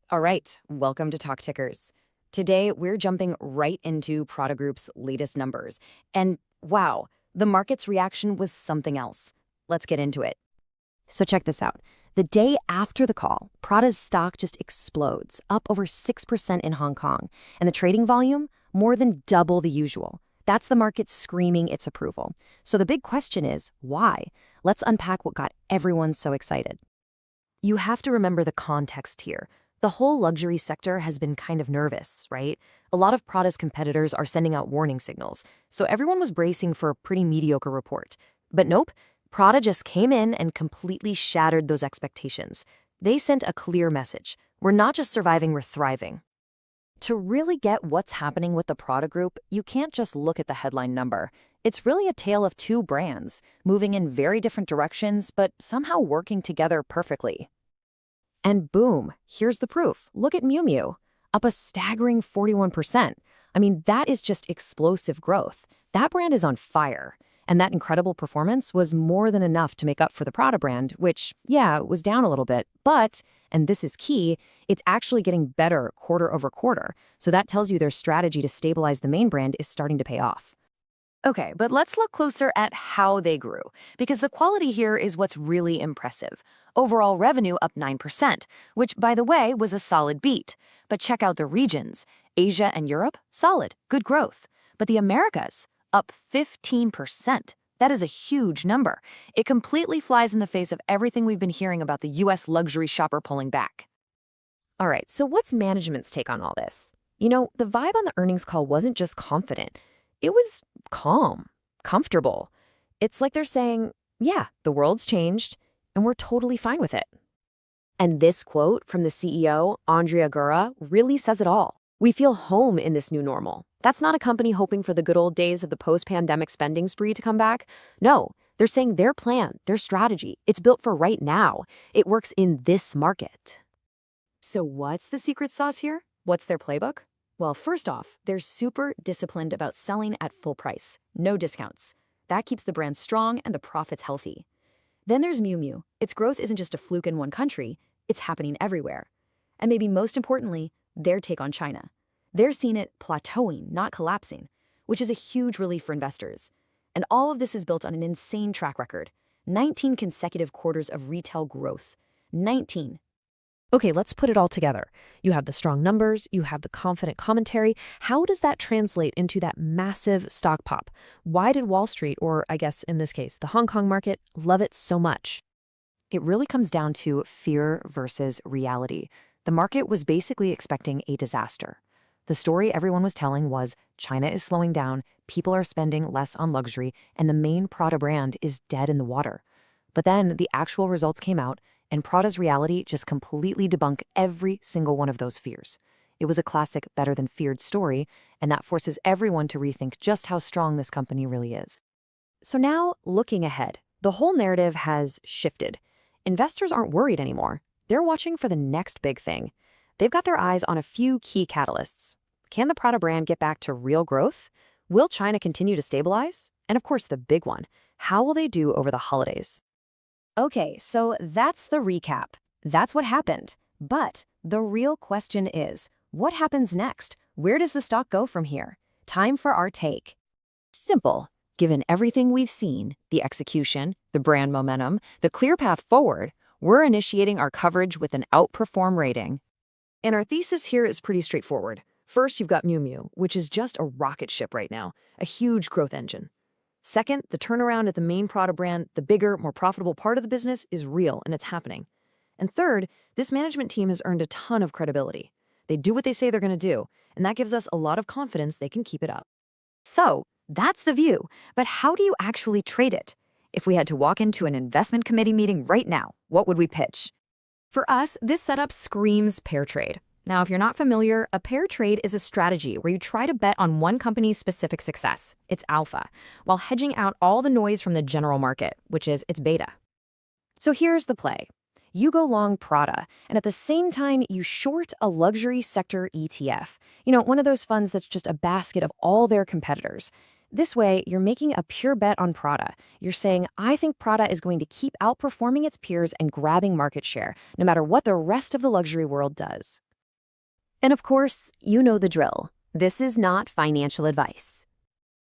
All right, welcome to Talk Tickers. Today, we're jumping right into Prada Group's latest numbers. And wow, the market's reaction was something else. Let's get into it. So check this out. The day after the call, Prada's stock just explodes, up over 6% in Hong Kong, and the trading volume, more than double the usual. That's the market screaming its approval. So the big question is, why? Let's unpack what got everyone so excited. You have to remember the context here. The whole luxury sector has been kind of nervous, right? A lot of Prada's competitors are sending out warning signals, so everyone was bracing for a pretty mediocre report. But nope, Prada just came in and completely shattered those expectations. They sent a clear message. We're not just surviving, we're thriving. To really get what's happening with the Prada Group, you can't just look at the headline number. It's really a tale of two brands, moving in very different directions, but somehow working together perfectly. And boom, here's the proof. Look at Miu Miu, up a staggering 41%. I mean, that is just explosive growth. That brand is on fire. And that incredible performance was more than enough to make up for the Prada brand, which, yeah, was down a little bit. But, and this is key, it's actually getting better quarter over quarter. So that tells you their strategy to stabilize the main brand is starting to pay off. Okay, but let's look closer at how they grew, because the quality here is what's really impressive. Overall revenue up 9%, which, by the way, was a solid beat. But check out the regions. Asia and Europe, solid, good growth. But the Americas, up 15%. That is a huge number. It completely flies in the face of everything we've been hearing about the U.S. luxury shopper pulling back. All right, so what's management's take on all this? You know, the vibe on the earnings call wasn't just confident. It was calm, comfortable. It's like they're saying, yeah, the world's changed, and we're totally fine with it. And this quote from the CEO, Andrea Gura, really says it all. We feel home in this new normal. That's not a company hoping for the good old days of the post-pandemic spending spree to come back. No, they're saying their plan, their strategy, it's built for right now. It works in this market. So what's the secret sauce here? What's their playbook? Well, first off, they're super disciplined about selling at full price, no discounts. That keeps the brand strong and the profits healthy. Then there's Miu Miu. Its growth isn't just a fluke in one country, it's happening everywhere. And maybe most importantly, their take on China. They're seeing it plateauing, not collapsing, which is a huge relief for investors. And all of this is built on an insane track record. 19 consecutive quarters of retail growth. 19. Okay, let's put it all together. You have the strong numbers, you have the confident commentary. How does that translate into that massive stock pop? Why did Wall Street, or I guess in this case, the Hong Kong market, love it so much? It really comes down to fear versus reality. The market was basically expecting a disaster. The story everyone was telling was China is slowing down, people are spending less on luxury, and the main Prada brand is dead in the water. But then the actual results came out, and Prada's reality just completely debunked every single one of those fears. It was a classic better than feared story, and that forces everyone to rethink just how strong this company really is. So now, looking ahead, the whole narrative has shifted. Investors aren't worried anymore. They're watching for the next big thing. They've got their eyes on a few key catalysts. Can the Prada brand get back to real growth? Will China continue to stabilize? And of course, the big one, how will they do over the holidays? Okay, so that's the recap. That's what happened. But the real question is, what happens next? Where does the stock go from here? Time for our take. Simple. Given everything we've seen, the execution, the brand momentum, the clear path forward, we're initiating our coverage with an outperform rating. And our thesis here is pretty straightforward. First, you've got Miu Miu, which is just a rocket ship right now, a huge growth engine. Second, the turnaround at the main Prada brand, the bigger, more profitable part of the business, is real and it's happening. And third, this management team has earned a ton of credibility. They do what they say they're going to do, and that gives us a lot of confidence they can keep it up. So, that's the view, but how do you actually trade it? If we had to walk into an investment committee meeting right now, what would we pitch? For us, this setup screams pair trade. Now, if you're not familiar, a pair trade is a strategy where you try to bet on one company's specific success, its alpha, while hedging out all the noise from the general market, which is its beta. So here's the play. You go long Prada, and at the same time, you short a luxury sector ETF. You know, one of those funds that's just a basket of all their competitors. This way, you're making a pure bet on Prada. You're saying, I think Prada is going to keep outperforming its peers and grabbing market share, no matter what the rest of the luxury world does. And of course, you know the drill. This is not financial advice.